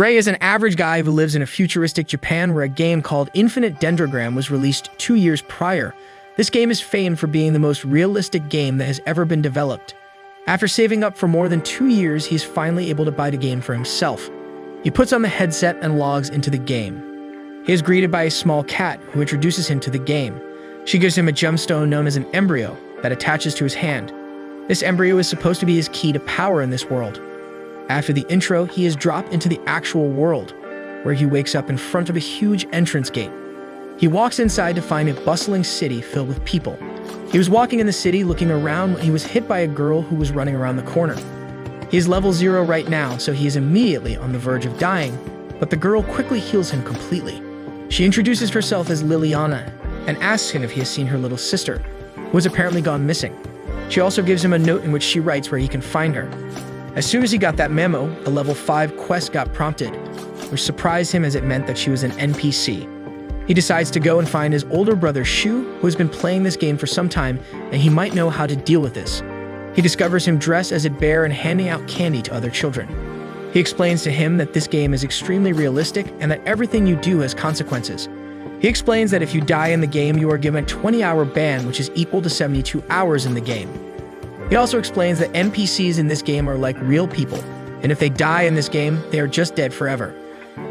Ray is an average guy who lives in a futuristic Japan where a game called Infinite Dendrogram was released 2 years prior. This game is famed for being the most realistic game that has ever been developed. After saving up for more than 2 years, he's finally able to buy the game for himself. He puts on the headset and logs into the game. He is greeted by a small cat who introduces him to the game. She gives him a gemstone known as an embryo that attaches to his hand. This embryo is supposed to be his key to power in this world. After the intro, he is dropped into the actual world, where he wakes up in front of a huge entrance gate. He walks inside to find a bustling city filled with people. He was walking in the city looking around when he was hit by a girl who was running around the corner. He is level 0 right now, so he is immediately on the verge of dying, but the girl quickly heals him completely. She introduces herself as Liliana and asks him if he has seen her little sister, who has apparently gone missing. She also gives him a note in which she writes where he can find her. As soon as he got that memo, a level 5 quest got prompted, which surprised him as it meant that she was an NPC. He decides to go and find his older brother Shu, who has been playing this game for some time, and he might know how to deal with this. He discovers him dressed as a bear and handing out candy to other children. He explains to him that this game is extremely realistic and that everything you do has consequences. He explains that if you die in the game, you are given a 20-hour ban, which is equal to 72 hours in the game. He also explains that NPCs in this game are like real people, and if they die in this game, they are just dead forever.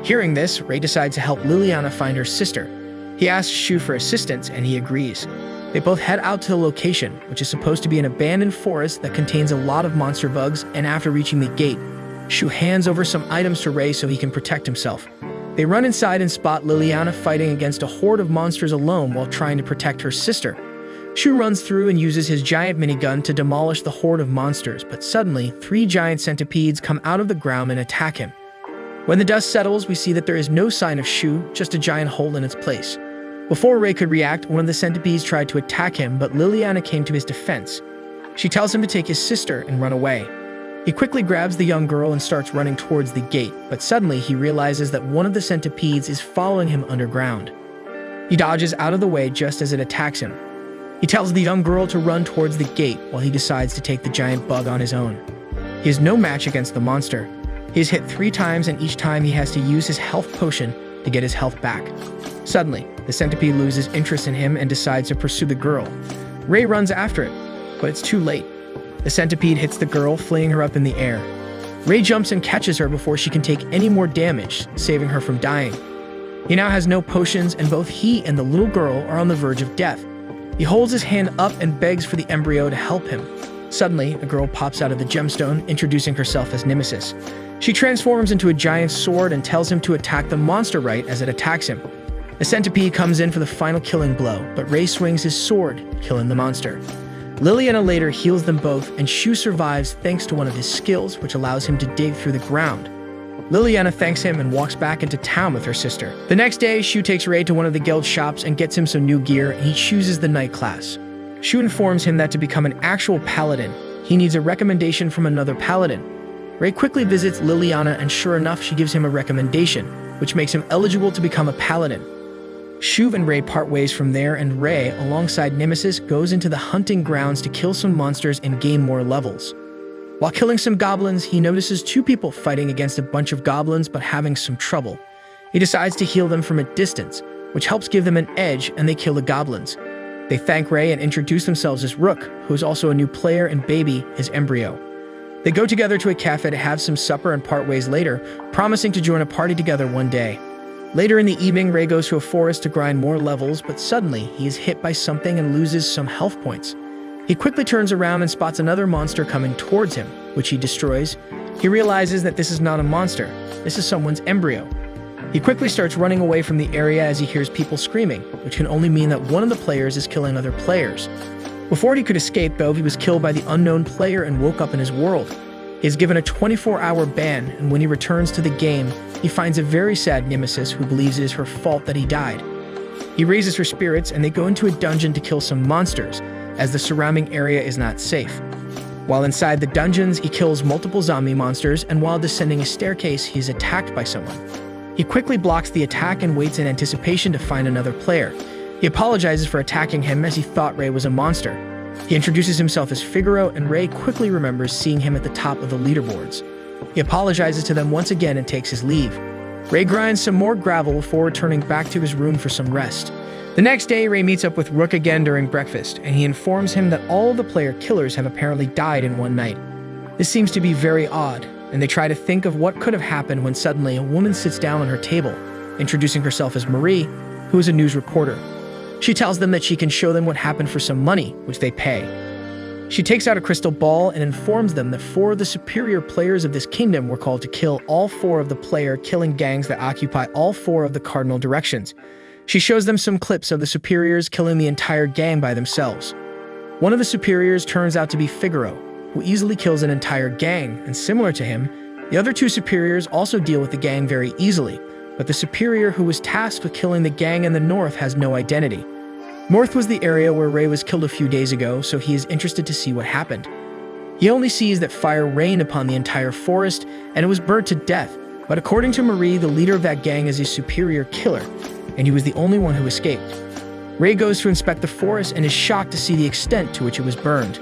Hearing this, Ray decides to help Liliana find her sister. He asks Shu for assistance, and he agrees. They both head out to the location, which is supposed to be an abandoned forest that contains a lot of monster bugs, and after reaching the gate, Shu hands over some items to Ray so he can protect himself. They run inside and spot Liliana fighting against a horde of monsters alone while trying to protect her sister. Shu runs through and uses his giant minigun to demolish the horde of monsters, but suddenly, 3 giant centipedes come out of the ground and attack him. When the dust settles, we see that there is no sign of Shu, just a giant hole in its place. Before Ray could react, one of the centipedes tried to attack him, but Liliana came to his defense. She tells him to take his sister and run away. He quickly grabs the young girl and starts running towards the gate, but suddenly he realizes that one of the centipedes is following him underground. He dodges out of the way just as it attacks him. He tells the young girl to run towards the gate while he decides to take the giant bug on his own. He is no match against the monster. He is hit 3 times, and each time he has to use his health potion to get his health back. Suddenly, the centipede loses interest in him and decides to pursue the girl. Ray runs after it, but it's too late. The centipede hits the girl, flinging her up in the air. Ray jumps and catches her before she can take any more damage, saving her from dying. He now has no potions, and both he and the little girl are on the verge of death. He holds his hand up and begs for the embryo to help him. Suddenly, a girl pops out of the gemstone, introducing herself as Nemesis. She transforms into a giant sword and tells him to attack the monster right as it attacks him. The centipede comes in for the final killing blow, but Ray swings his sword, killing the monster. Liliana later heals them both, and Shu survives thanks to one of his skills, which allows him to dig through the ground. Liliana thanks him and walks back into town with her sister. The next day, Shu takes Ray to one of the guild shops and gets him some new gear, and he chooses the knight class. Shu informs him that to become an actual paladin, he needs a recommendation from another paladin. Ray quickly visits Liliana, and sure enough, she gives him a recommendation, which makes him eligible to become a paladin. Shu and Ray part ways from there, and Ray, alongside Nemesis, goes into the hunting grounds to kill some monsters and gain more levels. While killing some goblins, he notices 2 people fighting against a bunch of goblins but having some trouble. He decides to heal them from a distance, which helps give them an edge, and they kill the goblins. They thank Ray and introduce themselves as Rook, who is also a new player, and Baby, his embryo. They go together to a cafe to have some supper and part ways later, promising to join a party together one day. Later in the evening, Ray goes to a forest to grind more levels, but suddenly he is hit by something and loses some health points. He quickly turns around and spots another monster coming towards him, which he destroys. He realizes that this is not a monster, this is someone's embryo. He quickly starts running away from the area as he hears people screaming, which can only mean that one of the players is killing other players. Before he could escape, though, he was killed by the unknown player and woke up in his world. He is given a 24-hour ban, and when he returns to the game, he finds a very sad Nemesis who believes it is her fault that he died. He raises her spirits, and they go into a dungeon to kill some monsters, as the surrounding area is not safe. While inside the dungeons, he kills multiple zombie monsters, and while descending a staircase, he is attacked by someone. He quickly blocks the attack and waits in anticipation to find another player. He apologizes for attacking him as he thought Ray was a monster. He introduces himself as Figaro, and Ray quickly remembers seeing him at the top of the leaderboards. He apologizes to them once again and takes his leave. Ray grinds some more gravel before returning back to his room for some rest. The next day, Ray meets up with Rook again during breakfast, and he informs him that all of the player killers have apparently died in one night. This seems to be very odd, and they try to think of what could have happened when suddenly a woman sits down on her table, introducing herself as Marie, who is a news reporter. She tells them that she can show them what happened for some money, which they pay. She takes out a crystal ball and informs them that 4 of the superior players of this kingdom were called to kill all 4 of the player-killing gangs that occupy all 4 of the cardinal directions. She shows them some clips of the superiors killing the entire gang by themselves. One of the superiors turns out to be Figaro, who easily kills an entire gang, and similar to him, the other 2 superiors also deal with the gang very easily, but the superior who was tasked with killing the gang in the north has no identity. North was the area where Ray was killed a few days ago, so he is interested to see what happened. He only sees that fire rained upon the entire forest and it was burnt to death, but according to Marie, the leader of that gang is a superior killer, and he was the only one who escaped. Ray goes to inspect the forest and is shocked to see the extent to which it was burned.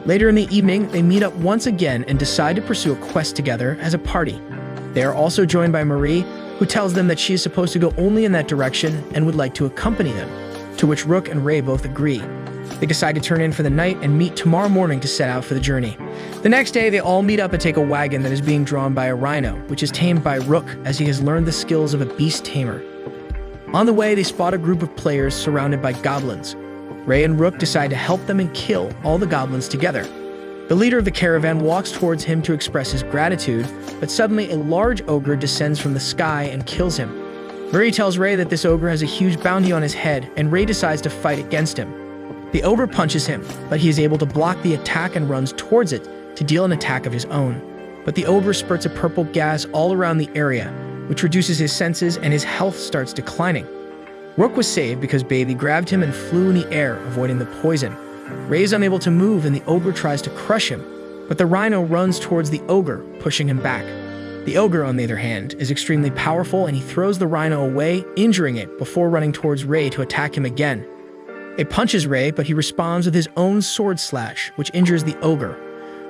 Later in the evening, they meet up once again and decide to pursue a quest together as a party. They are also joined by Marie, who tells them that she is supposed to go only in that direction and would like to accompany them, to which Rook and Ray both agree. They decide to turn in for the night and meet tomorrow morning to set out for the journey. The next day, they all meet up and take a wagon that is being drawn by a rhino, which is tamed by Rook as he has learned the skills of a beast tamer. On the way, they spot a group of players surrounded by goblins. Ray and Rook decide to help them and kill all the goblins together. The leader of the caravan walks towards him to express his gratitude, but suddenly a large ogre descends from the sky and kills him. Marie tells Ray that this ogre has a huge bounty on his head, and Ray decides to fight against him. The ogre punches him, but he is able to block the attack and runs towards it to deal an attack of his own. But the ogre spurts a purple gas all around the area, which reduces his senses and his health starts declining. Rook was saved because Baby grabbed him and flew in the air, avoiding the poison. Ray is unable to move and the ogre tries to crush him, but the rhino runs towards the ogre, pushing him back. The ogre, on the other hand, is extremely powerful and he throws the rhino away, injuring it before running towards Ray to attack him again. It punches Ray, but he responds with his own sword slash, which injures the ogre.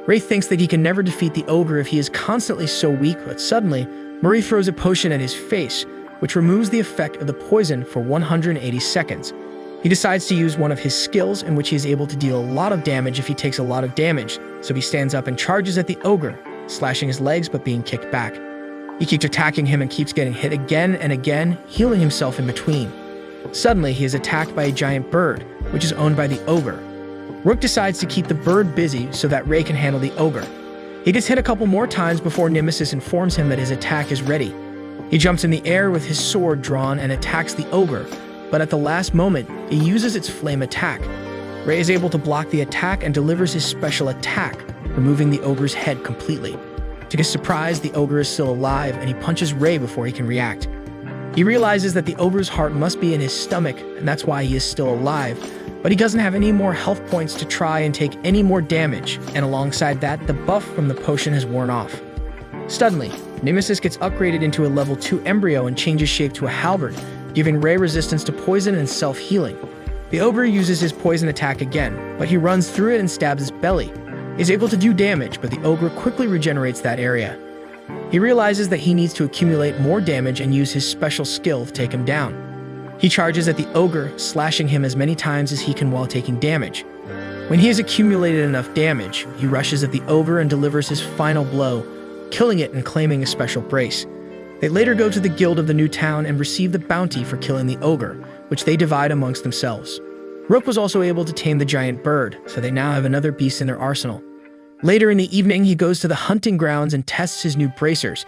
Ray thinks that he can never defeat the ogre if he is constantly so weak, but suddenly, Marie throws a potion at his face, which removes the effect of the poison for 180 seconds. He decides to use one of his skills in which he is able to deal a lot of damage if he takes a lot of damage, so he stands up and charges at the ogre, slashing his legs but being kicked back. He keeps attacking him and keeps getting hit again and again, healing himself in between. Suddenly, he is attacked by a giant bird, which is owned by the ogre. Rook decides to keep the bird busy so that Ray can handle the ogre. He gets hit a couple more times before Nemesis informs him that his attack is ready. He jumps in the air with his sword drawn and attacks the ogre, but at the last moment, he uses its flame attack. Ray is able to block the attack and delivers his special attack, removing the ogre's head completely. To his surprise, the ogre is still alive and he punches Ray before he can react. He realizes that the ogre's heart must be in his stomach and that's why he is still alive, but he doesn't have any more health points to try and take any more damage, and alongside that, the buff from the potion has worn off. Suddenly, Nemesis gets upgraded into a level 2 embryo and changes shape to a halberd, giving Ray resistance to poison and self-healing. The ogre uses his poison attack again, but he runs through it and stabs his belly. He's able to do damage, but the ogre quickly regenerates that area. He realizes that he needs to accumulate more damage and use his special skill to take him down. He charges at the ogre, slashing him as many times as he can while taking damage. When he has accumulated enough damage, he rushes at the ogre and delivers his final blow, killing it and claiming a special brace. They later go to the guild of the new town and receive the bounty for killing the ogre, which they divide amongst themselves. Rook was also able to tame the giant bird, so they now have another beast in their arsenal. Later in the evening, he goes to the hunting grounds and tests his new bracers.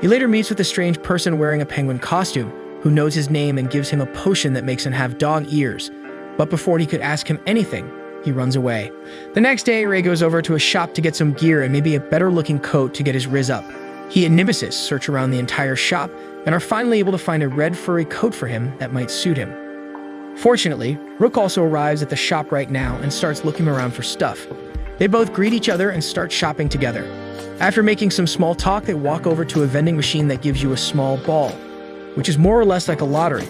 He later meets with a strange person wearing a penguin costume, who knows his name and gives him a potion that makes him have dog ears. But before he could ask him anything, he runs away. The next day, Ray goes over to a shop to get some gear and maybe a better-looking coat to get his riz up. He and Nemesis search around the entire shop and are finally able to find a red furry coat for him that might suit him. Fortunately, Rook also arrives at the shop right now and starts looking around for stuff. They both greet each other and start shopping together. After making some small talk, they walk over to a vending machine that gives you a small ball, which is more or less like a lottery.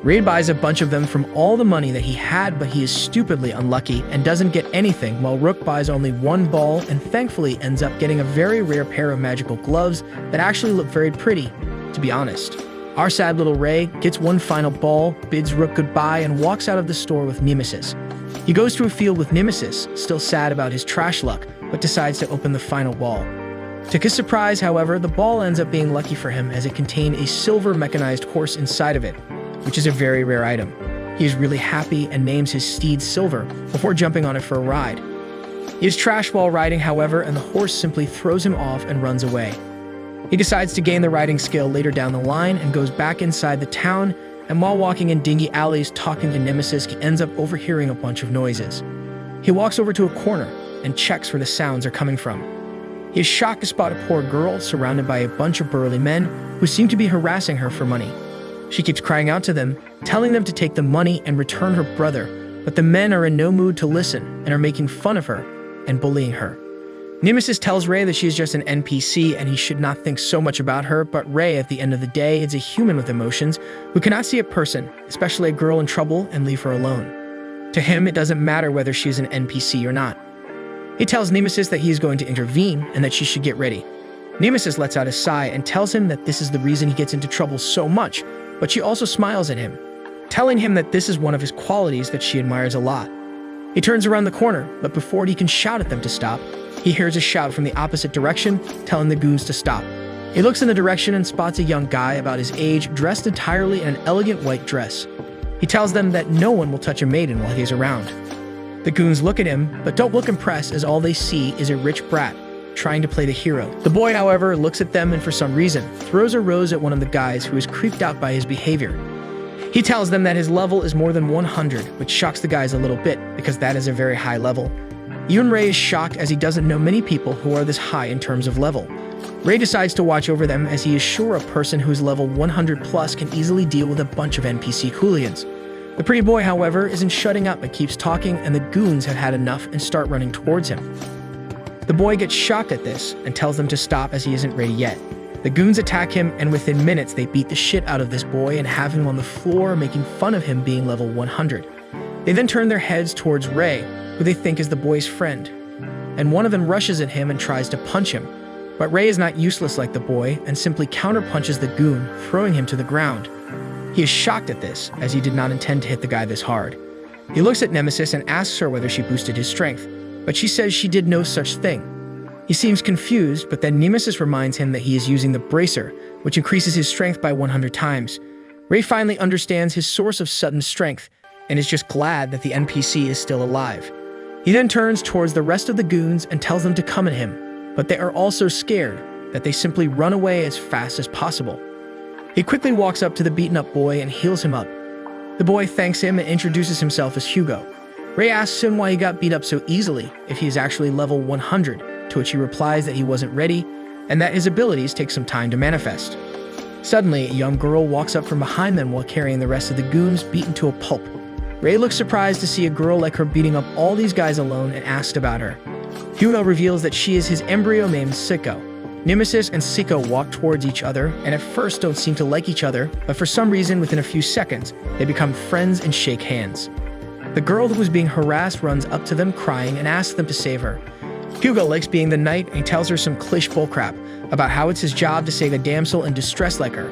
Ray buys a bunch of them from all the money that he had, but he is stupidly unlucky and doesn't get anything, while Rook buys only one ball and thankfully ends up getting a very rare pair of magical gloves that actually look very pretty, to be honest. Our sad little Ray gets one final ball, bids Rook goodbye, and walks out of the store with Nemesis. He goes to a field with Nemesis, still sad about his trash luck, but decides to open the final ball. To his surprise, however, the ball ends up being lucky for him as it contained a silver mechanized horse inside of it, which is a very rare item. He is really happy and names his steed Silver before jumping on it for a ride. He is trashed while riding, however, and the horse simply throws him off and runs away. He decides to gain the riding skill later down the line and goes back inside the town, and while walking in dingy alleys talking to Nemesis, he ends up overhearing a bunch of noises. He walks over to a corner and checks where the sounds are coming from. He is shocked to spot a poor girl surrounded by a bunch of burly men who seem to be harassing her for money. She keeps crying out to them, telling them to take the money and return her brother, but the men are in no mood to listen and are making fun of her and bullying her. Nemesis tells Ray that she is just an NPC and he should not think so much about her, but Ray, at the end of the day, is a human with emotions who cannot see a person, especially a girl in trouble, and leave her alone. To him, it doesn't matter whether she is an NPC or not. He tells Nemesis that he is going to intervene and that she should get ready. Nemesis lets out a sigh and tells him that this is the reason he gets into trouble so much, but she also smiles at him, telling him that this is one of his qualities that she admires a lot. He turns around the corner, but before he can shout at them to stop, he hears a shout from the opposite direction, telling the goons to stop. He looks in the direction and spots a young guy about his age, dressed entirely in an elegant white dress. He tells them that no one will touch a maiden while he is around. The goons look at him, but don't look impressed as all they see is a rich brat trying to play the hero. The boy, however, looks at them and for some reason throws a rose at one of the guys who is creeped out by his behavior. He tells them that his level is more than 100, which shocks the guys a little bit because that is a very high level. Even Ray is shocked as he doesn't know many people who are this high in terms of level. Ray decides to watch over them as he is sure a person who's level 100 plus can easily deal with a bunch of NPC hooligans. The pretty boy, however, isn't shutting up but keeps talking, and the goons have had enough and start running towards him. The boy gets shocked at this and tells them to stop as he isn't ready yet. The goons attack him, and within minutes they beat the shit out of this boy and have him on the floor, making fun of him being level 100. They then turn their heads towards Ray, who they think is the boy's friend, and one of them rushes at him and tries to punch him. But Ray is not useless like the boy and simply counterpunches the goon, throwing him to the ground. He is shocked at this, as he did not intend to hit the guy this hard. He looks at Nemesis and asks her whether she boosted his strength, but she says she did no such thing. He seems confused, but then Nemesis reminds him that he is using the bracer, which increases his strength by 100 times. Ray finally understands his source of sudden strength, and is just glad that the NPC is still alive. He then turns towards the rest of the goons and tells them to come at him, but they are all so scared that they simply run away as fast as possible. He quickly walks up to the beaten-up boy and heals him up. The boy thanks him and introduces himself as Hugo. Ray asks him why he got beat up so easily if he is actually level 100, to which he replies that he wasn't ready and that his abilities take some time to manifest. Suddenly, a young girl walks up from behind them while carrying the rest of the goons beaten to a pulp. Ray looks surprised to see a girl like her beating up all these guys alone and asks about her. Hugo reveals that she is his embryo named Sicko. Nemesis and Sicko walk towards each other and at first don't seem to like each other, but for some reason within a few seconds, they become friends and shake hands. The girl who was being harassed runs up to them crying and asks them to save her. Hugo likes being the knight and he tells her some cliché bullcrap about how it's his job to save a damsel in distress like her.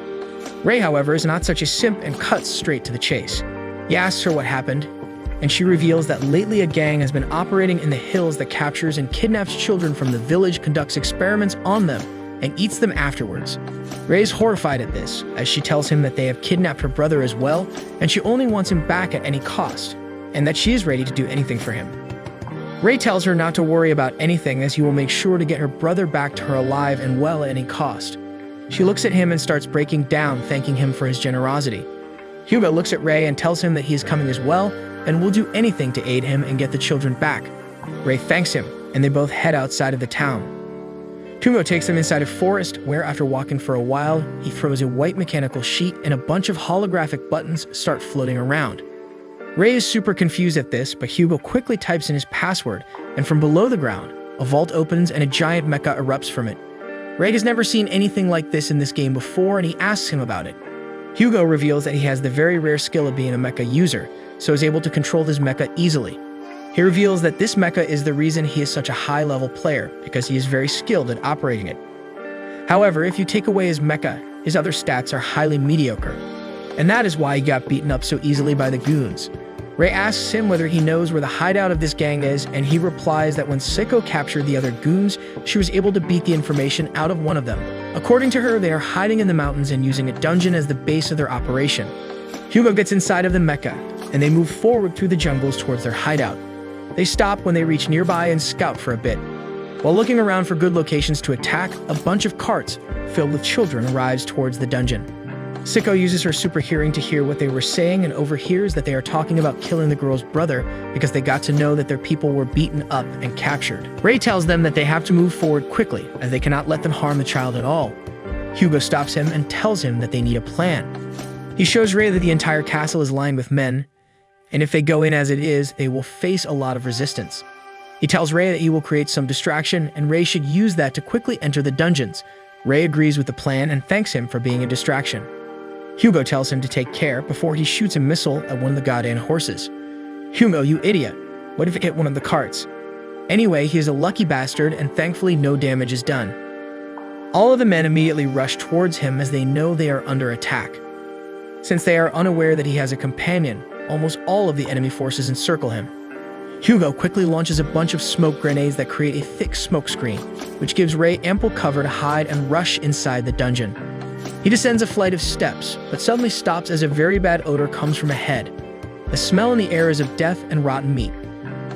Ray, however, is not such a simp and cuts straight to the chase. He asks her what happened, and she reveals that lately a gang has been operating in the hills that captures and kidnaps children from the village, conducts experiments on them, and eats them afterwards. Ray is horrified at this, as she tells him that they have kidnapped her brother as well, and she only wants him back at any cost, and that she is ready to do anything for him. Ray tells her not to worry about anything as he will make sure to get her brother back to her alive and well at any cost. She looks at him and starts breaking down, thanking him for his generosity. Hugo looks at Ray and tells him that he is coming as well and will do anything to aid him and get the children back. Ray thanks him, and they both head outside of the town. Hugo takes them inside a forest where, after walking for a while, he throws a white mechanical sheet and a bunch of holographic buttons start floating around. Ray is super confused at this, but Hugo quickly types in his password, and from below the ground, a vault opens and a giant mecha erupts from it. Ray has never seen anything like this in this game before, and he asks him about it. Hugo reveals that he has the very rare skill of being a mecha user, so is able to control his mecha easily. He reveals that this mecha is the reason he is such a high-level player, because he is very skilled at operating it. However, if you take away his mecha, his other stats are highly mediocre, and that is why he got beaten up so easily by the goons. Ray asks him whether he knows where the hideout of this gang is, and he replies that when Sicko captured the other goons, she was able to beat the information out of one of them. According to her, they are hiding in the mountains and using a dungeon as the base of their operation. Hugo gets inside of the mecha, and they move forward through the jungles towards their hideout. They stop when they reach nearby and scout for a bit. While looking around for good locations to attack, a bunch of carts filled with children arrives towards the dungeon. Sicko uses her super hearing to hear what they were saying and overhears that they are talking about killing the girl's brother because they got to know that their people were beaten up and captured. Ray tells them that they have to move forward quickly as they cannot let them harm the child at all. Hugo stops him and tells him that they need a plan. He shows Ray that the entire castle is lined with men, and if they go in as it is, they will face a lot of resistance. He tells Ray that he will create some distraction, and Ray should use that to quickly enter the dungeons. Ray agrees with the plan and thanks him for being a distraction. Hugo tells him to take care before he shoots a missile at one of the goddamn horses. Hugo, you idiot. What if it hit one of the carts? Anyway, he is a lucky bastard, and thankfully no damage is done. All of the men immediately rush towards him as they know they are under attack. Since they are unaware that he has a companion, almost all of the enemy forces encircle him. Hugo quickly launches a bunch of smoke grenades that create a thick smoke screen, which gives Ray ample cover to hide and rush inside the dungeon. He descends a flight of steps, but suddenly stops as a very bad odor comes from ahead. The smell in the air is of death and rotten meat.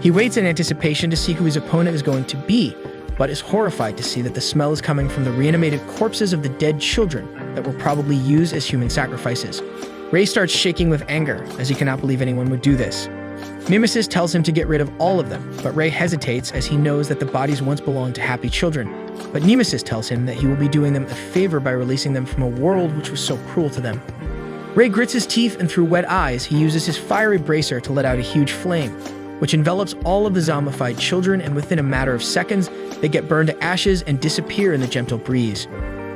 He waits in anticipation to see who his opponent is going to be, but is horrified to see that the smell is coming from the reanimated corpses of the dead children that were probably used as human sacrifices. Ray starts shaking with anger, as he cannot believe anyone would do this. Nemesis tells him to get rid of all of them, but Ray hesitates as he knows that the bodies once belonged to happy children. But Nemesis tells him that he will be doing them a favor by releasing them from a world which was so cruel to them. Ray grits his teeth, and through wet eyes, he uses his fiery bracer to let out a huge flame, which envelops all of the zombified children, and within a matter of seconds, they get burned to ashes and disappear in the gentle breeze.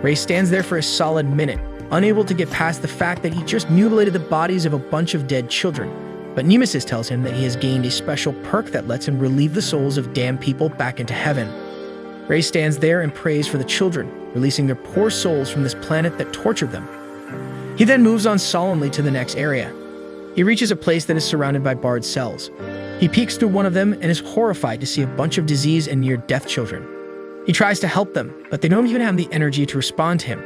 Ray stands there for a solid minute, unable to get past the fact that he just mutilated the bodies of a bunch of dead children. But Nemesis tells him that he has gained a special perk that lets him relieve the souls of damned people back into heaven. Ray stands there and prays for the children, releasing their poor souls from this planet that tortured them. He then moves on solemnly to the next area. He reaches a place that is surrounded by barred cells. He peeks through one of them and is horrified to see a bunch of diseased and near-death children. He tries to help them, but they don't even have the energy to respond to him.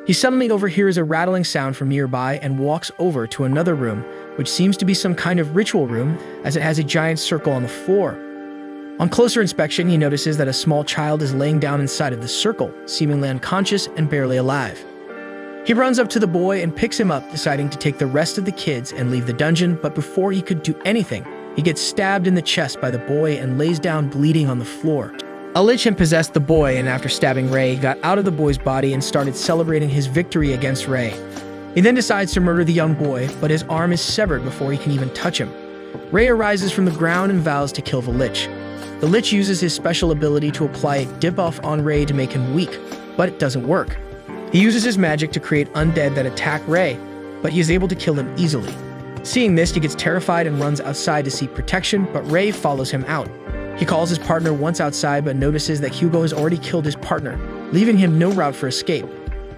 He suddenly overhears a rattling sound from nearby and walks over to another room, which seems to be some kind of ritual room, as it has a giant circle on the floor. On closer inspection, he notices that a small child is laying down inside of the circle, seemingly unconscious and barely alive. He runs up to the boy and picks him up, deciding to take the rest of the kids and leave the dungeon, but before he could do anything, he gets stabbed in the chest by the boy and lays down bleeding on the floor. A lich had possessed the boy, and after stabbing Ray, got out of the boy's body and started celebrating his victory against Ray. He then decides to murder the young boy, but his arm is severed before he can even touch him. Ray arises from the ground and vows to kill the lich. The lich uses his special ability to apply a debuff on Ray to make him weak, but it doesn't work. He uses his magic to create undead that attack Ray, but he is able to kill them easily. Seeing this, he gets terrified and runs outside to seek protection, but Ray follows him out. He calls his partner once outside, but notices that Hugo has already killed his partner, leaving him no route for escape.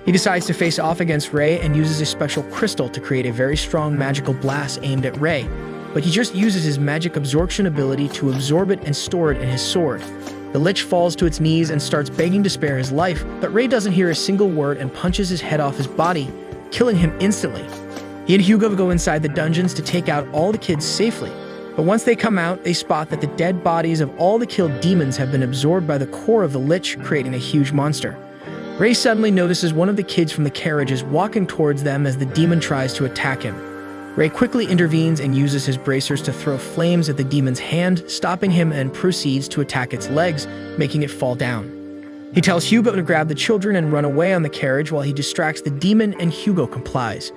He decides to face off against Ray and uses a special crystal to create a very strong magical blast aimed at Ray, but he just uses his magic absorption ability to absorb it and store it in his sword. The lich falls to its knees and starts begging to spare his life, but Ray doesn't hear a single word and punches his head off his body, killing him instantly. He and Hugo go inside the dungeons to take out all the kids safely, but once they come out, they spot that the dead bodies of all the killed demons have been absorbed by the core of the lich, creating a huge monster. Ray suddenly notices one of the kids from the carriage is walking towards them as the demon tries to attack him. Ray quickly intervenes and uses his bracers to throw flames at the demon's hand, stopping him, and proceeds to attack its legs, making it fall down. He tells Hugo to grab the children and run away on the carriage while he distracts the demon, and Hugo complies.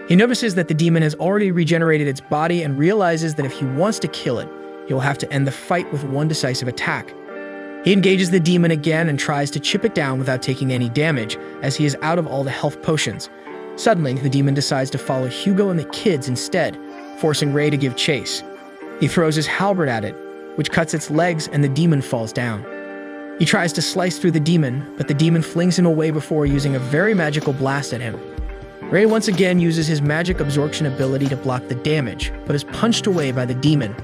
He notices that the demon has already regenerated its body and realizes that if he wants to kill it, he will have to end the fight with one decisive attack. He engages the demon again and tries to chip it down without taking any damage, as he is out of all the health potions. Suddenly, the demon decides to follow Hugo and the kids instead, forcing Ray to give chase. He throws his halberd at it, which cuts its legs and the demon falls down. He tries to slice through the demon, but the demon flings him away before using a very magical blast at him. Ray once again uses his magic absorption ability to block the damage, but is punched away by the demon.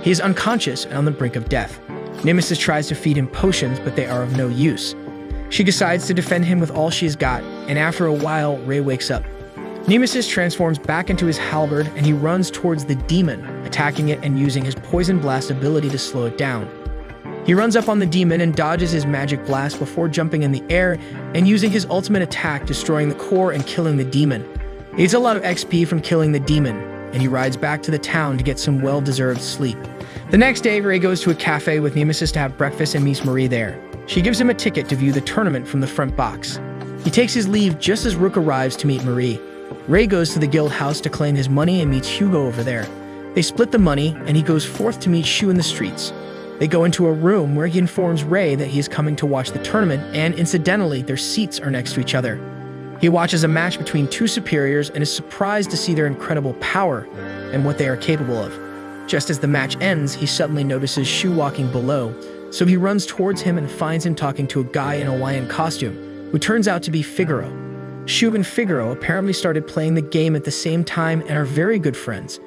He is unconscious and on the brink of death. Nemesis tries to feed him potions, but they are of no use. She decides to defend him with all she's got, and after a while, Ray wakes up. Nemesis transforms back into his halberd, and he runs towards the demon, attacking it and using his poison blast ability to slow it down. He runs up on the demon and dodges his magic blast before jumping in the air and using his ultimate attack, destroying the core and killing the demon. He gets a lot of XP from killing the demon, and he rides back to the town to get some well-deserved sleep. The next day, Ray goes to a cafe with Nemesis to have breakfast and meets Marie there. She gives him a ticket to view the tournament from the front box. He takes his leave just as Rook arrives to meet Marie. Ray goes to the guild house to claim his money and meets Hugo over there. They split the money, and he goes forth to meet Shu in the streets. They go into a room where he informs Ray that he is coming to watch the tournament, and incidentally, their seats are next to each other. He watches a match between two superiors and is surprised to see their incredible power and what they are capable of. Just as the match ends, he suddenly notices Shu walking below, so he runs towards him and finds him talking to a guy in a Hawaiian costume, who turns out to be Figaro. Shu and Figaro apparently started playing the game at the same time and are very good friends.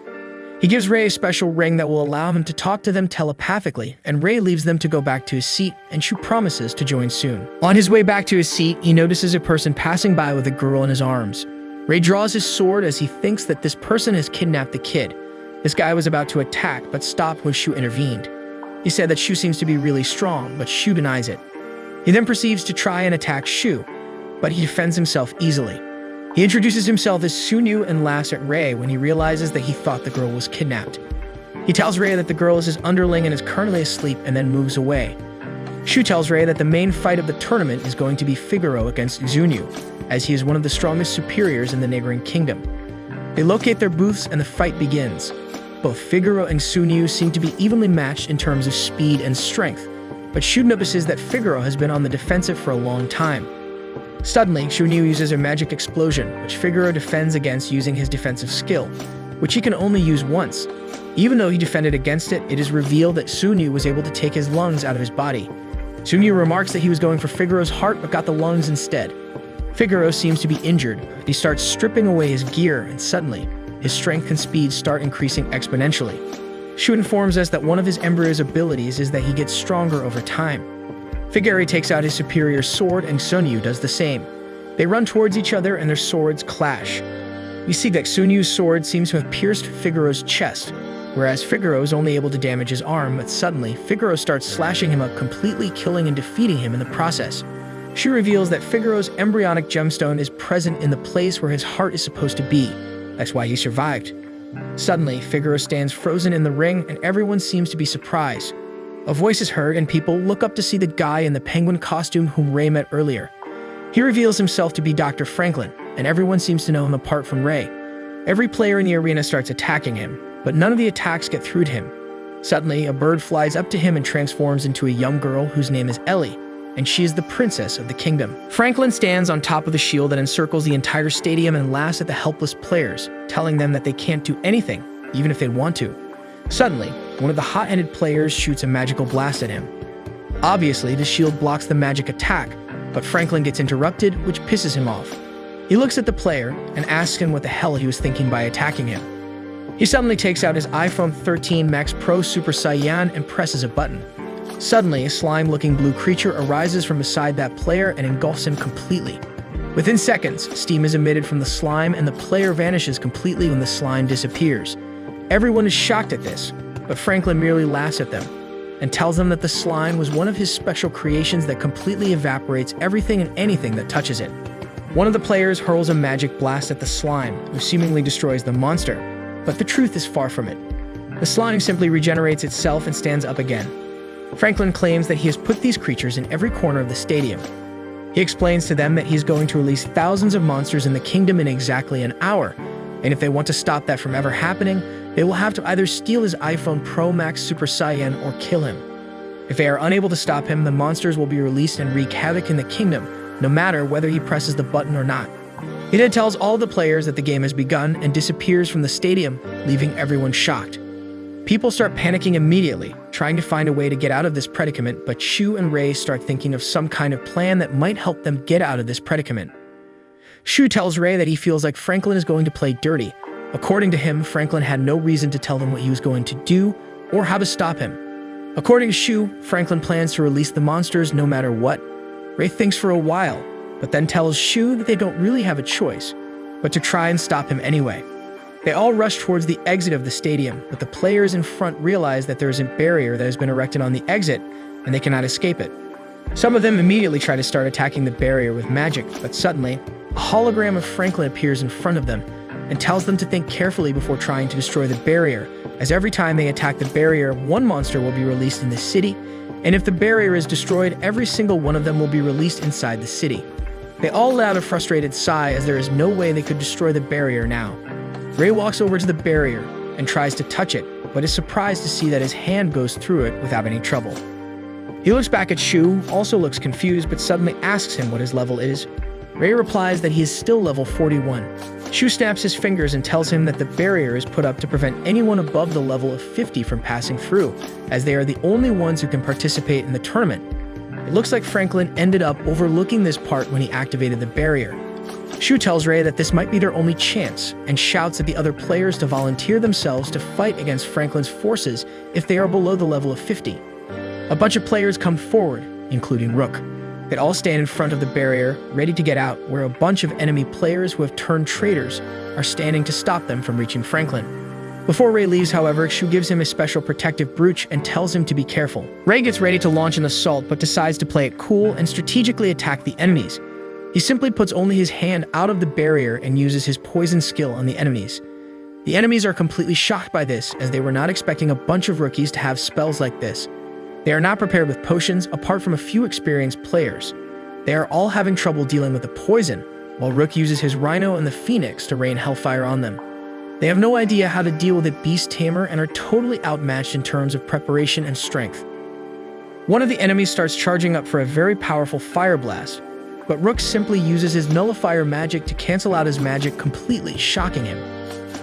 He gives Ray a special ring that will allow him to talk to them telepathically, and Ray leaves them to go back to his seat, and Shu promises to join soon. On his way back to his seat, he notices a person passing by with a girl in his arms. Ray draws his sword as he thinks that this person has kidnapped the kid. This guy was about to attack, but stopped when Shu intervened. He said that Shu seems to be really strong, but Shu denies it. He then proceeds to try and attack Shu, but he defends himself easily. He introduces himself as Sunyu and laughs at Ray when he realizes that he thought the girl was kidnapped. He tells Ray that the girl is his underling and is currently asleep and then moves away. Shu tells Ray that the main fight of the tournament is going to be Figaro against Xunyu, as he is one of the strongest superiors in the neighboring kingdom. They locate their booths and the fight begins. Both Figaro and Sunyu seem to be evenly matched in terms of speed and strength, but Shu notices that Figaro has been on the defensive for a long time. Suddenly, Sunyu uses a magic explosion, which Figaro defends against using his defensive skill, which he can only use once. Even though he defended against it, it is revealed that Sunyu was able to take his lungs out of his body. Sunyu remarks that he was going for Figaro's heart but got the lungs instead. Figaro seems to be injured. He starts stripping away his gear, and suddenly, his strength and speed start increasing exponentially. Shu informs us that one of his embryo's abilities is that he gets stronger over time. Figaro takes out his superior sword, and Sunyu does the same. They run towards each other and their swords clash. We see that Sunyu's sword seems to have pierced Figaro's chest, whereas Figaro is only able to damage his arm, but suddenly, Figaro starts slashing him up, completely killing and defeating him in the process. Shu reveals that Figaro's embryonic gemstone is present in the place where his heart is supposed to be. That's why he survived. Suddenly, Figaro stands frozen in the ring, and everyone seems to be surprised. A voice is heard, and people look up to see the guy in the penguin costume whom Ray met earlier. He reveals himself to be Dr. Franklin, and everyone seems to know him apart from Ray. Every player in the arena starts attacking him, but none of the attacks get through to him. Suddenly, a bird flies up to him and transforms into a young girl whose name is Ellie, and she is the princess of the kingdom. Franklin stands on top of the shield that encircles the entire stadium and laughs at the helpless players, telling them that they can't do anything, even if they'd want to. Suddenly, one of the hot-headed players shoots a magical blast at him. Obviously, the shield blocks the magic attack, but Franklin gets interrupted, which pisses him off. He looks at the player and asks him what the hell he was thinking by attacking him. He suddenly takes out his iPhone 13 Max Pro Super Saiyan and presses a button. Suddenly, a slime-looking blue creature arises from beside that player and engulfs him completely. Within seconds, steam is emitted from the slime and the player vanishes completely when the slime disappears. Everyone is shocked at this, but Franklin merely laughs at them and tells them that the slime was one of his special creations that completely evaporates everything and anything that touches it. One of the players hurls a magic blast at the slime, which seemingly destroys the monster, but the truth is far from it. The slime simply regenerates itself and stands up again. Franklin claims that he has put these creatures in every corner of the stadium. He explains to them that he is going to release thousands of monsters in the kingdom in exactly an hour, and if they want to stop that from ever happening, they will have to either steal his iPhone Pro Max Super Saiyan or kill him. If they are unable to stop him, the monsters will be released and wreak havoc in the kingdom, no matter whether he presses the button or not. He then tells all the players that the game has begun and disappears from the stadium, leaving everyone shocked. People start panicking immediately, trying to find a way to get out of this predicament, but Shu and Ray start thinking of some kind of plan that might help them get out of this predicament. Shu tells Ray that he feels like Franklin is going to play dirty. According to him, Franklin had no reason to tell them what he was going to do or how to stop him. According to Shu, Franklin plans to release the monsters no matter what. Ray thinks for a while, but then tells Shu that they don't really have a choice, but to try and stop him anyway. They all rush towards the exit of the stadium, but the players in front realize that there is a barrier that has been erected on the exit, and they cannot escape it. Some of them immediately try to start attacking the barrier with magic, but suddenly, a hologram of Franklin appears in front of them and tells them to think carefully before trying to destroy the barrier, as every time they attack the barrier, one monster will be released in the city, and if the barrier is destroyed, every single one of them will be released inside the city. They all let out a frustrated sigh as there is no way they could destroy the barrier now. Ray walks over to the barrier and tries to touch it, but is surprised to see that his hand goes through it without any trouble. He looks back at Shu, also looks confused, but suddenly asks him what his level is. Ray replies that he is still level 41. Shu snaps his fingers and tells him that the barrier is put up to prevent anyone above the level of 50 from passing through, as they are the only ones who can participate in the tournament. It looks like Franklin ended up overlooking this part when he activated the barrier. Shu tells Ray that this might be their only chance, and shouts at the other players to volunteer themselves to fight against Franklin's forces if they are below the level of 50. A bunch of players come forward, including Rook. They all stand in front of the barrier, ready to get out, where a bunch of enemy players who have turned traitors are standing to stop them from reaching Franklin. Before Ray leaves, however, Shu gives him a special protective brooch and tells him to be careful. Ray gets ready to launch an assault, but decides to play it cool and strategically attack the enemies. He simply puts only his hand out of the barrier and uses his poison skill on the enemies. The enemies are completely shocked by this, as they were not expecting a bunch of rookies to have spells like this. They are not prepared with potions, apart from a few experienced players. They are all having trouble dealing with the poison, while Rook uses his Rhino and the Phoenix to rain hellfire on them. They have no idea how to deal with a beast tamer and are totally outmatched in terms of preparation and strength. One of the enemies starts charging up for a very powerful fire blast, but Rook simply uses his nullifier magic to cancel out his magic completely, shocking him.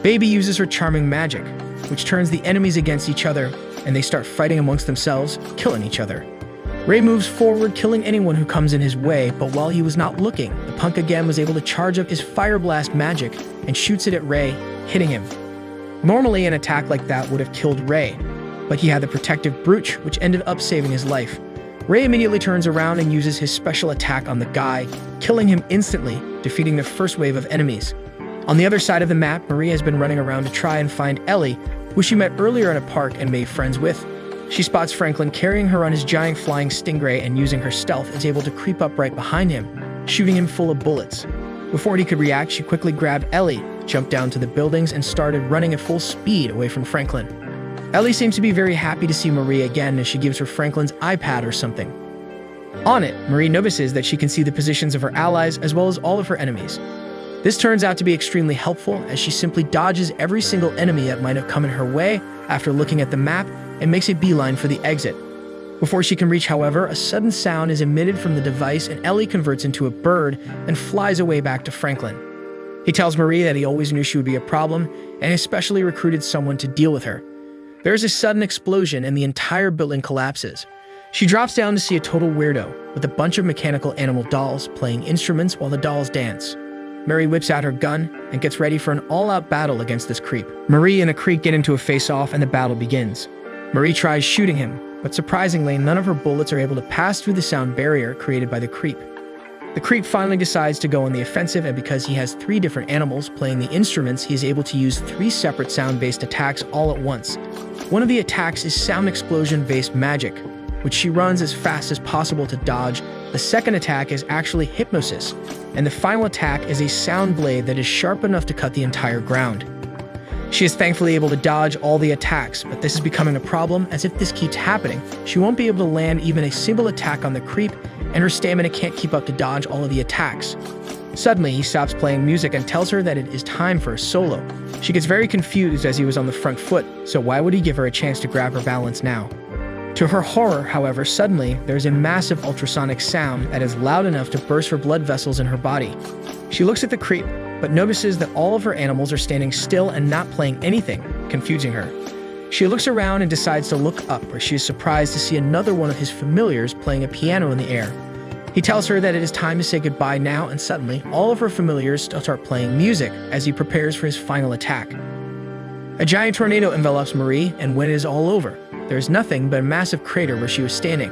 Baby uses her charming magic, which turns the enemies against each other, and they start fighting amongst themselves, killing each other. Ray moves forward, killing anyone who comes in his way, but while he was not looking, the punk again was able to charge up his fire blast magic and shoots it at Ray, hitting him. Normally, an attack like that would have killed Ray, but he had the protective brooch, which ended up saving his life. Ray immediately turns around and uses his special attack on the guy, killing him instantly, defeating the first wave of enemies. On the other side of the map, Marie has been running around to try and find Ellie, who she met earlier in a park and made friends with. She spots Franklin carrying her on his giant flying stingray and using her stealth is able to creep up right behind him, shooting him full of bullets. Before he could react, she quickly grabbed Ellie, jumped down to the buildings, and started running at full speed away from Franklin. Ellie seems to be very happy to see Marie again as she gives her Franklin's iPad or something. On it, Marie notices that she can see the positions of her allies as well as all of her enemies. This turns out to be extremely helpful as she simply dodges every single enemy that might have come in her way after looking at the map and makes a beeline for the exit. Before she can reach, however, a sudden sound is emitted from the device and Ellie converts into a bird and flies away back to Franklin. He tells Marie that he always knew she would be a problem and especially recruited someone to deal with her. There is a sudden explosion and the entire building collapses. She drops down to see a total weirdo with a bunch of mechanical animal dolls playing instruments while the dolls dance. Marie whips out her gun and gets ready for an all-out battle against this creep. Marie and a creep get into a face-off and the battle begins. Marie tries shooting him, but surprisingly, none of her bullets are able to pass through the sound barrier created by the creep. The creep finally decides to go on the offensive, and because he has 3 different animals playing the instruments, he is able to use 3 separate sound-based attacks all at once. One of the attacks is sound explosion-based magic, which she runs as fast as possible to dodge. The second attack is actually hypnosis, and the final attack is a sound blade that is sharp enough to cut the entire ground. She is thankfully able to dodge all the attacks, but this is becoming a problem as if this keeps happening, she won't be able to land even a single attack on the creep, and her stamina can't keep up to dodge all of the attacks. Suddenly, he stops playing music and tells her that it is time for a solo. She gets very confused as he was on the front foot, so why would he give her a chance to grab her balance now? To her horror, however, suddenly there's a massive ultrasonic sound that is loud enough to burst her blood vessels in her body. She looks at the creep, but notices that all of her animals are standing still and not playing anything, confusing her. She looks around and decides to look up, where she is surprised to see another one of his familiars playing a piano in the air. He tells her that it is time to say goodbye now, and suddenly, all of her familiars start playing music as he prepares for his final attack. A giant tornado envelops Marie, and when it is all over, there is nothing but a massive crater where she was standing.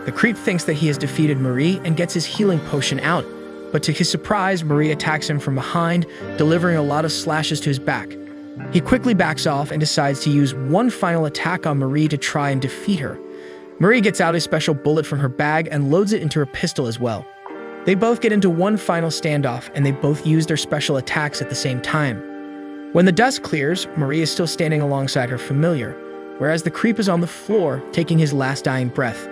The creep thinks that he has defeated Marie and gets his healing potion out, but to his surprise, Marie attacks him from behind, delivering a lot of slashes to his back. He quickly backs off and decides to use one final attack on Marie to try and defeat her. Marie gets out a special bullet from her bag and loads it into her pistol as well. They both get into one final standoff, and they both use their special attacks at the same time. When the dust clears, Marie is still standing alongside her familiar, whereas the creep is on the floor, taking his last dying breath.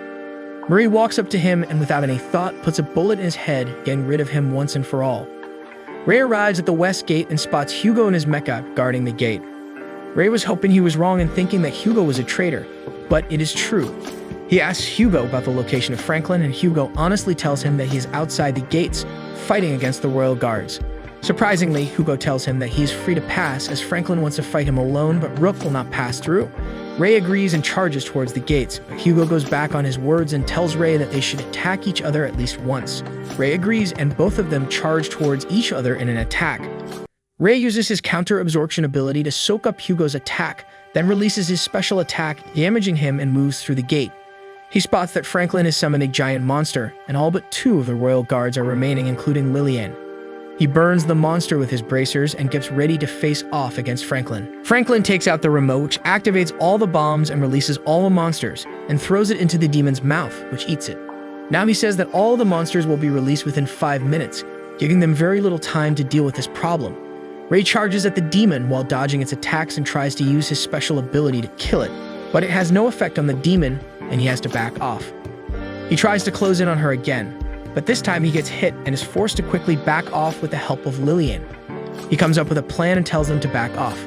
Marie walks up to him and without any thought puts a bullet in his head, getting rid of him once and for all. Ray arrives at the west gate and spots Hugo and his mecha guarding the gate. Ray was hoping he was wrong in thinking that Hugo was a traitor, but it is true. He asks Hugo about the location of Franklin, and Hugo honestly tells him that he is outside the gates, fighting against the royal guards. Surprisingly, Hugo tells him that he is free to pass as Franklin wants to fight him alone, but Rook will not pass through. Ray agrees and charges towards the gates, but Hugo goes back on his words and tells Ray that they should attack each other at least once. Ray agrees, and both of them charge towards each other in an attack. Ray uses his counter-absorption ability to soak up Hugo's attack, then releases his special attack, damaging him, and moves through the gate. He spots that Franklin has summoned a giant monster, and all but 2 of the royal guards are remaining, including Lillian. He burns the monster with his bracers and gets ready to face off against Franklin. Franklin takes out the remote, which activates all the bombs and releases all the monsters, and throws it into the demon's mouth, which eats it. Now he says that all the monsters will be released within 5 minutes, giving them very little time to deal with this problem. Ray charges at the demon while dodging its attacks and tries to use his special ability to kill it, but it has no effect on the demon, and he has to back off. He tries to close in on her again, but this time he gets hit and is forced to quickly back off with the help of Lillian. He comes up with a plan and tells them to back off.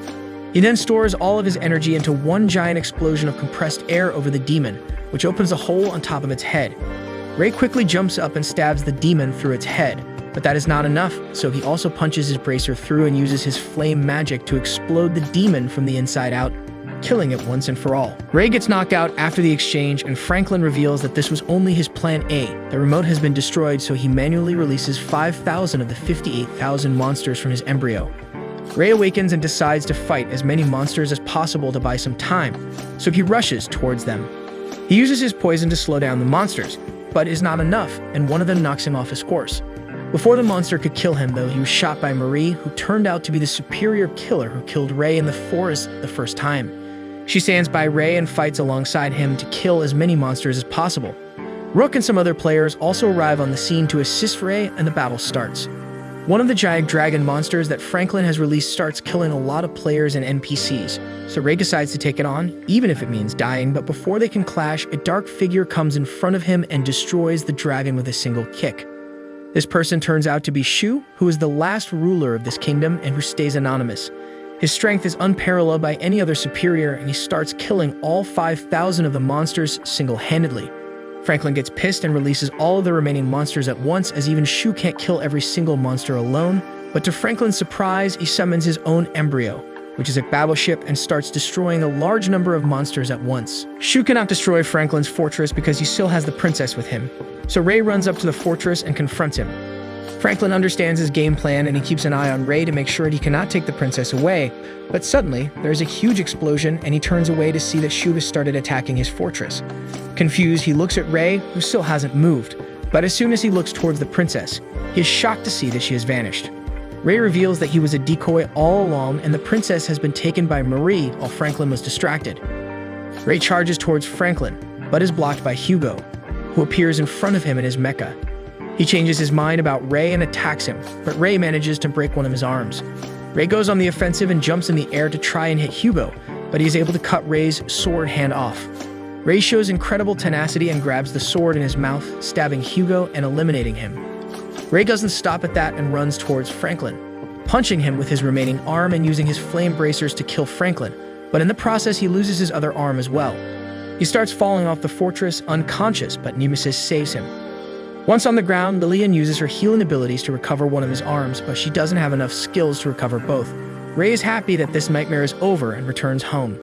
He then stores all of his energy into one giant explosion of compressed air over the demon, which opens a hole on top of its head. Ray quickly jumps up and stabs the demon through its head, but that is not enough, so he also punches his bracer through and uses his flame magic to explode the demon from the inside out, killing it once and for all. Ray gets knocked out after the exchange, and Franklin reveals that this was only his plan A. The remote has been destroyed, so he manually releases 5,000 of the 58,000 monsters from his embryo. Ray awakens and decides to fight as many monsters as possible to buy some time, so he rushes towards them. He uses his poison to slow down the monsters, but is not enough, and one of them knocks him off his course. Before the monster could kill him, though, he was shot by Marie, who turned out to be the superior killer who killed Ray in the forest the first time. She stands by Ray and fights alongside him to kill as many monsters as possible. Rook and some other players also arrive on the scene to assist Ray, and the battle starts. One of the giant dragon monsters that Franklin has released starts killing a lot of players and NPCs, so Ray decides to take it on, even if it means dying, but before they can clash, a dark figure comes in front of him and destroys the dragon with a single kick. This person turns out to be Shu, who is the last ruler of this kingdom and who stays anonymous. His strength is unparalleled by any other superior, and he starts killing all 5,000 of the monsters single-handedly. Franklin gets pissed and releases all of the remaining monsters at once, as even Shu can't kill every single monster alone, but to Franklin's surprise, he summons his own embryo, which is a battleship, and starts destroying a large number of monsters at once. Shu cannot destroy Franklin's fortress because he still has the princess with him, so Ray runs up to the fortress and confronts him. Franklin understands his game plan, and he keeps an eye on Ray to make sure he cannot take the princess away, but suddenly, there's a huge explosion, and he turns away to see that Shu has started attacking his fortress. Confused, he looks at Ray, who still hasn't moved, but as soon as he looks towards the princess, he is shocked to see that she has vanished. Ray reveals that he was a decoy all along, and the princess has been taken by Marie while Franklin was distracted. Ray charges towards Franklin, but is blocked by Hugo, who appears in front of him in his mecha. He changes his mind about Ray and attacks him, but Ray manages to break one of his arms. Ray goes on the offensive and jumps in the air to try and hit Hugo, but he is able to cut Ray's sword hand off. Ray shows incredible tenacity and grabs the sword in his mouth, stabbing Hugo and eliminating him. Ray doesn't stop at that and runs towards Franklin, punching him with his remaining arm and using his flame bracers to kill Franklin, but in the process he loses his other arm as well. He starts falling off the fortress unconscious, but Nemesis saves him. Once on the ground, Lillian uses her healing abilities to recover one of his arms, but she doesn't have enough skills to recover both. Ray is happy that this nightmare is over and returns home.